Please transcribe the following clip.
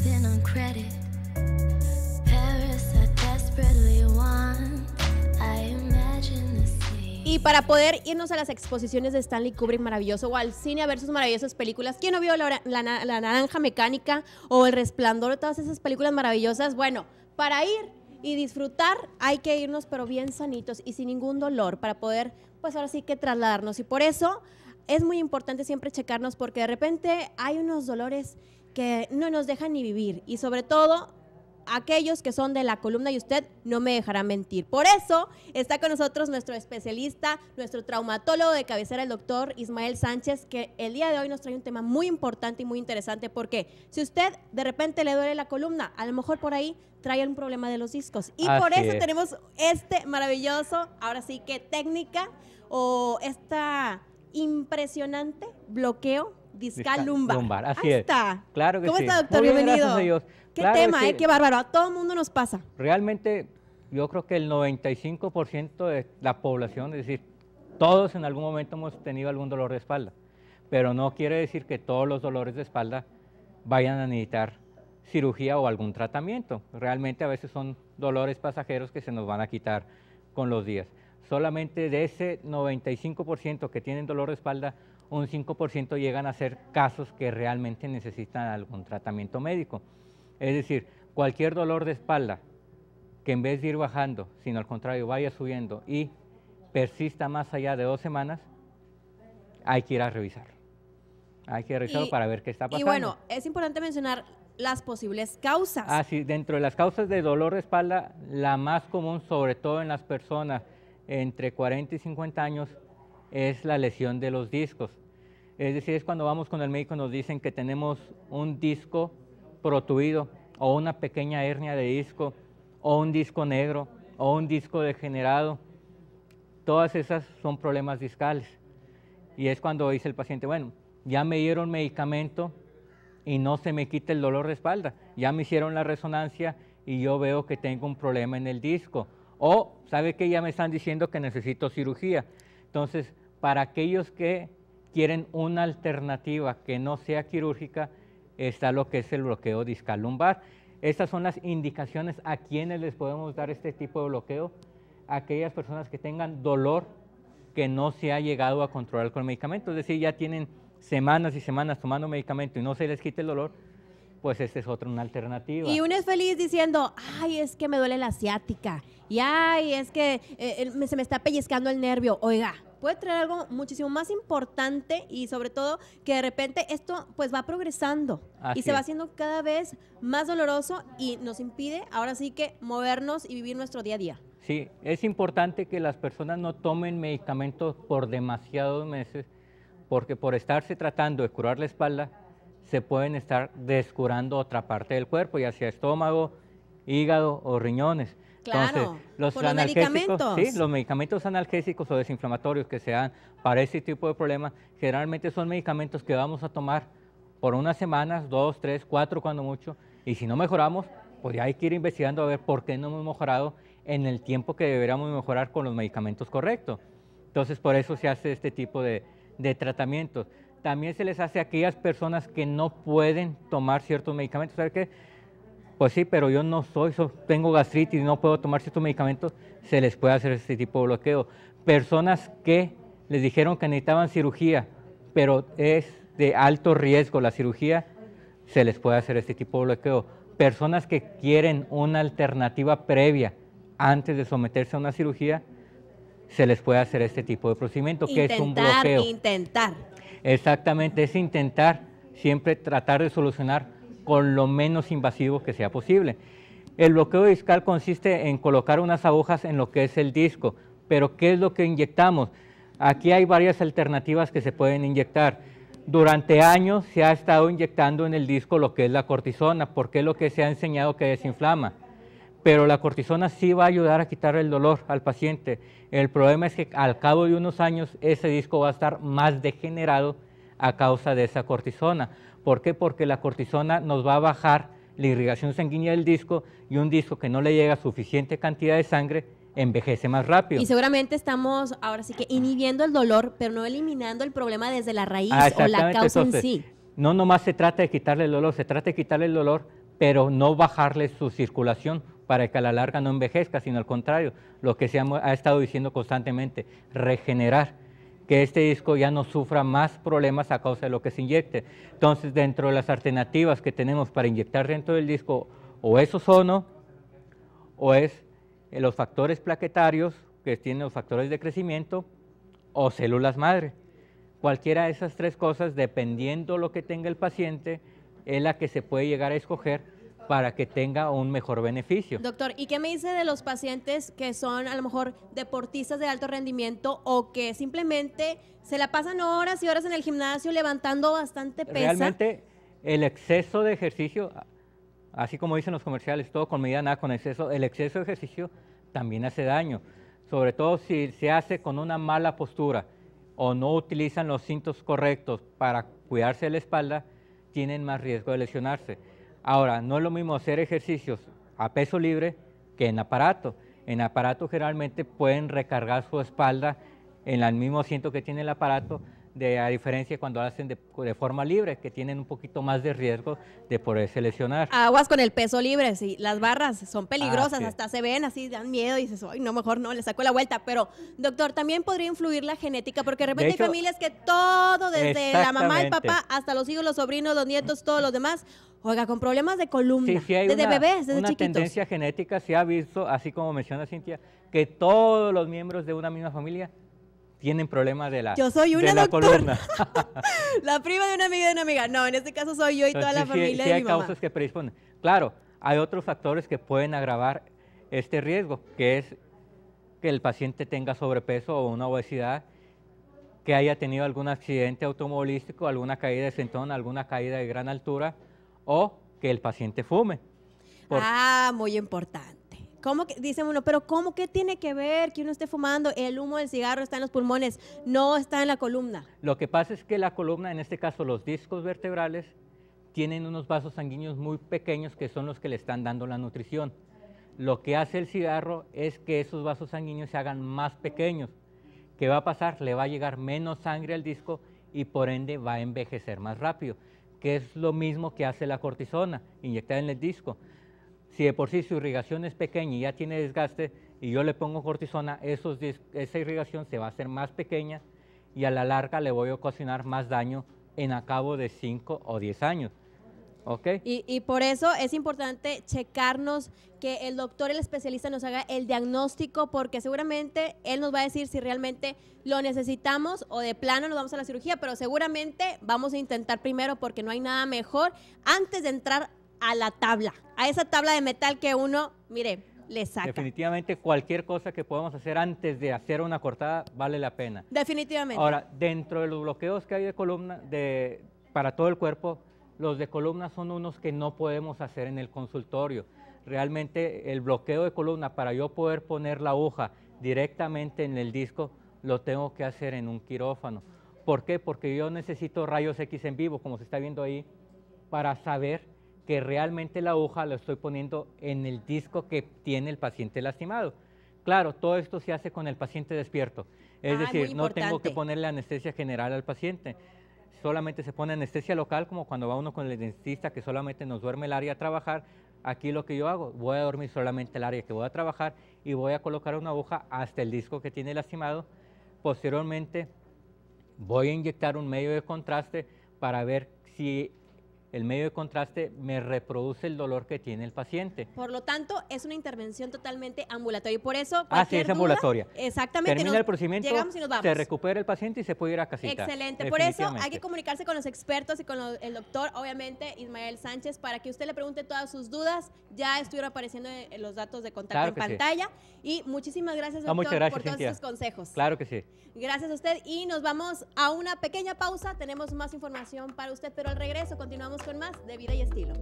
everything on credit. Paris I desperately want. I imagine the sea. Y para poder irnos a las exposiciones de Stanley Kubrick maravilloso o al cine a ver sus maravillosas películas, ¿quién no vio la Naranja Mecánica o El Resplandor, todas esas películas maravillosas? Bueno, para ir y disfrutar hay que irnos pero bien sanitos y sin ningún dolor para poder, pues ahora sí que trasladarnos. Y por eso es muy importante siempre checarnos porque de repente hay unos dolores que no nos dejan ni vivir y sobre todo aquellos que son de la columna y usted no me dejará mentir. Por eso está con nosotros nuestro especialista, nuestro traumatólogo de cabecera, el doctor Ismael Sánchez, que el día de hoy nos trae un tema muy importante y muy interesante porque si usted de repente le duele la columna, a lo mejor por ahí trae un problema de los discos. Y por eso tenemos este maravilloso, ahora sí que técnica o esta impresionante bloqueo discal lumbar. Así Ahí es. está. Claro que ¿Cómo sí. está, doctor? Muy bien, Bienvenido. gracias a Dios. Qué Claro, tema, es que qué bárbaro. A todo el mundo nos pasa. realmente yo creo que el 95% de la población, es decir, todos en algún momento hemos tenido algún dolor de espalda, pero no quiere decir que todos los dolores de espalda vayan a necesitar cirugía o algún tratamiento. Realmente a veces son dolores pasajeros que se nos van a quitar con los días. Solamente de ese 95% que tienen dolor de espalda, un 5% llegan a ser casos que realmente necesitan algún tratamiento médico. Es decir, cualquier dolor de espalda que en vez de ir bajando, sino al contrario vaya subiendo y persista más allá de 2 semanas, hay que ir a revisar. Hay que revisarlo para ver qué está pasando. Y bueno, es importante mencionar las posibles causas. Sí, dentro de las causas de dolor de espalda, la más común, sobre todo en las personas entre 40 y 50 años, es la lesión de los discos. Es decir, es cuando vamos con el médico y nos dicen que tenemos un disco protuido o una pequeña hernia de disco o un disco negro o un disco degenerado. Todas esas son problemas discales. Y es cuando dice el paciente, bueno, ya me dieron medicamento y no se me quita el dolor de espalda. Ya me hicieron la resonancia y yo veo que tengo un problema en el disco. O, ¿sabe qué? Ya me están diciendo que necesito cirugía. Entonces, para aquellos que quieren una alternativa que no sea quirúrgica, está lo que es el bloqueo discal lumbar. Estas son las indicaciones a quienes les podemos dar este tipo de bloqueo. Aquellas personas que tengan dolor que no se ha llegado a controlar con el medicamento, es decir, ya tienen semanas y semanas tomando medicamento y no se les quita el dolor, pues esta es otra, una alternativa. Y uno es feliz diciendo, ay, es que me duele la ciática, y ay, es que se me está pellizcando el nervio. Oiga, puede traer algo muchísimo más importante y sobre todo que de repente esto pues va progresando y se va haciendo cada vez más doloroso y nos impide ahora sí que movernos y vivir nuestro día a día. Sí, es importante que las personas no tomen medicamentos por demasiados meses, porque por estarse tratando de curar la espalda, se pueden estar descurando otra parte del cuerpo, ya sea estómago, hígado o riñones. Claro, entonces, por los medicamentos. Sí, los medicamentos analgésicos o desinflamatorios que se dan para ese tipo de problemas, generalmente son medicamentos que vamos a tomar por unas semanas, 2, 3, 4 cuando mucho, y si no mejoramos, pues ya hay que ir investigando a ver por qué no hemos mejorado en el tiempo que deberíamos mejorar con los medicamentos correctos. Entonces, por eso se hace este tipo de tratamientos. También se les hace a aquellas personas que no pueden tomar ciertos medicamentos. ¿Sabe qué? Pues sí, pero yo no tengo gastritis y no puedo tomar ciertos medicamentos, se les puede hacer este tipo de bloqueo. Personas que les dijeron que necesitaban cirugía, pero es de alto riesgo la cirugía, se les puede hacer este tipo de bloqueo. Personas que quieren una alternativa previa antes de someterse a una cirugía, se les puede hacer este tipo de procedimiento, que es un bloqueo. Intentar. Exactamente, es intentar siempre tratar de solucionar con lo menos invasivo que sea posible. El bloqueo discal consiste en colocar unas agujas en lo que es el disco, pero ¿qué es lo que inyectamos? Aquí hay varias alternativas que se pueden inyectar. Durante años se ha estado inyectando en el disco lo que es la cortisona, porque es lo que se ha enseñado que desinflama. Pero la cortisona sí va a ayudar a quitar el dolor al paciente. El problema es que al cabo de unos años ese disco va a estar más degenerado a causa de esa cortisona. ¿Por qué? Porque la cortisona nos va a bajar la irrigación sanguínea del disco y un disco que no le llega suficiente cantidad de sangre envejece más rápido. Y seguramente estamos ahora sí que inhibiendo el dolor, pero no eliminando el problema desde la raíz o la causa. Entonces, en sí. No nomás se trata de quitarle el dolor, se trata de quitarle el dolor pero no bajarle su circulación para que a la larga no envejezca, sino al contrario, lo que se ha estado diciendo constantemente, regenerar, que este disco ya no sufra más problemas a causa de lo que se inyecte. Entonces, dentro de las alternativas que tenemos para inyectar dentro del disco, o es ozono, o es los factores plaquetarios, que tienen los factores de crecimiento, o células madre. Cualquiera de esas tres cosas, dependiendo lo que tenga el paciente, es la que se puede llegar a escoger para que tenga un mejor beneficio. Doctor, ¿y qué me dice de los pacientes que son a lo mejor deportistas de alto rendimiento o que simplemente se la pasan horas y horas en el gimnasio levantando bastante pesa? Realmente el exceso de ejercicio, así como dicen los comerciales, todo con medida, nada con exceso, el exceso de ejercicio también hace daño, sobre todo si se hace con una mala postura o no utilizan los cintos correctos para cuidarse de la espalda, tienen más riesgo de lesionarse. Ahora, no es lo mismo hacer ejercicios a peso libre que en aparato. En aparato generalmente pueden recargar su espalda en el mismo asiento que tiene el aparato, a diferencia cuando lo hacen de forma libre, que tienen un poquito más de riesgo de poderse lesionar. Aguas con el peso libre, sí, las barras son peligrosas, sí. Hasta se ven así, dan miedo y dices, ay, no, mejor no, le saco la vuelta. Pero, doctor, también podría influir la genética, porque de repente De hecho, hay familias que todo, desde la mamá, el exactamente. papá, hasta los hijos, los sobrinos, los nietos, todos los demás, oiga, con problemas de columna, Sí, hay desde bebés, desde una chiquitos. tendencia genética, se ha visto, así como menciona Cintia, que todos los miembros de una misma familia tienen problemas de la, Yo soy una, de la doctor. columna. La prima de una amiga de una amiga. No, en este caso soy yo y toda la Entonces, familia sí de hay mi mamá. causas que predisponen. Claro, hay otros factores que pueden agravar este riesgo, que es que el paciente tenga sobrepeso o una obesidad, que haya tenido algún accidente automovilístico, alguna caída de sentón, alguna caída de gran altura, o que el paciente fume. Ah, muy importante. ¿Cómo que, dice uno, pero cómo que tiene que ver que uno esté fumando? El humo del cigarro está en los pulmones, no está en la columna. Lo que pasa es que la columna, en este caso los discos vertebrales, tienen unos vasos sanguíneos muy pequeños que son los que le están dando la nutrición. Lo que hace el cigarro es que esos vasos sanguíneos se hagan más pequeños. ¿Qué va a pasar? Le va a llegar menos sangre al disco y por ende va a envejecer más rápido, que es lo mismo que hace la cortisona, inyectada en el disco. Si de por sí su irrigación es pequeña y ya tiene desgaste y yo le pongo cortisona, esa irrigación se va a hacer más pequeña y a la larga le voy a ocasionar más daño en a cabo de 5 o 10 años. ¿Ok? Y por eso es importante checarnos, que el doctor, el especialista nos haga el diagnóstico, porque seguramente él nos va a decir si realmente lo necesitamos o de plano nos vamos a la cirugía, pero seguramente vamos a intentar primero, porque no hay nada mejor antes de entrar a la tabla, a esa tabla de metal que uno, mire, le saca. Definitivamente cualquier cosa que podamos hacer antes de hacer una cortada vale la pena. Definitivamente. Ahora, dentro de los bloqueos que hay de columna, para todo el cuerpo, los de columna son unos que no podemos hacer en el consultorio. Realmente el bloqueo de columna, para yo poder poner la aguja directamente en el disco, lo tengo que hacer en un quirófano. ¿Por qué? Porque yo necesito rayos X en vivo, como se está viendo ahí, para saber que realmente la aguja la estoy poniendo en el disco que tiene el paciente lastimado. Claro, todo esto se hace con el paciente despierto. Es decir, no tengo que ponerle anestesia general al paciente. Solamente se pone anestesia local, como cuando va uno con el dentista, que solamente nos duerme el área a trabajar. Aquí lo que yo hago, voy a dormir solamente el área que voy a trabajar y voy a colocar una aguja hasta el disco que tiene lastimado. Posteriormente, voy a inyectar un medio de contraste para ver si el medio de contraste me reproduce el dolor que tiene el paciente. Por lo tanto, es una intervención totalmente ambulatoria y por eso Sí, es ambulatoria. Exactamente. Termina el procedimiento, llegamos y nos vamos. se recupera el paciente y se puede ir a casita. Excelente. Por eso hay que comunicarse con los expertos y con el doctor, obviamente, Ismael Sánchez, para que usted le pregunte todas sus dudas. Ya estuvieron apareciendo los datos de contacto en pantalla. Sí. Y muchísimas gracias, doctor, muchas gracias, por todos Cintia. sus consejos. Claro que sí. Gracias a usted y nos vamos a una pequeña pausa. Tenemos más información para usted, pero al regreso continuamos con más de Vida y Estilo.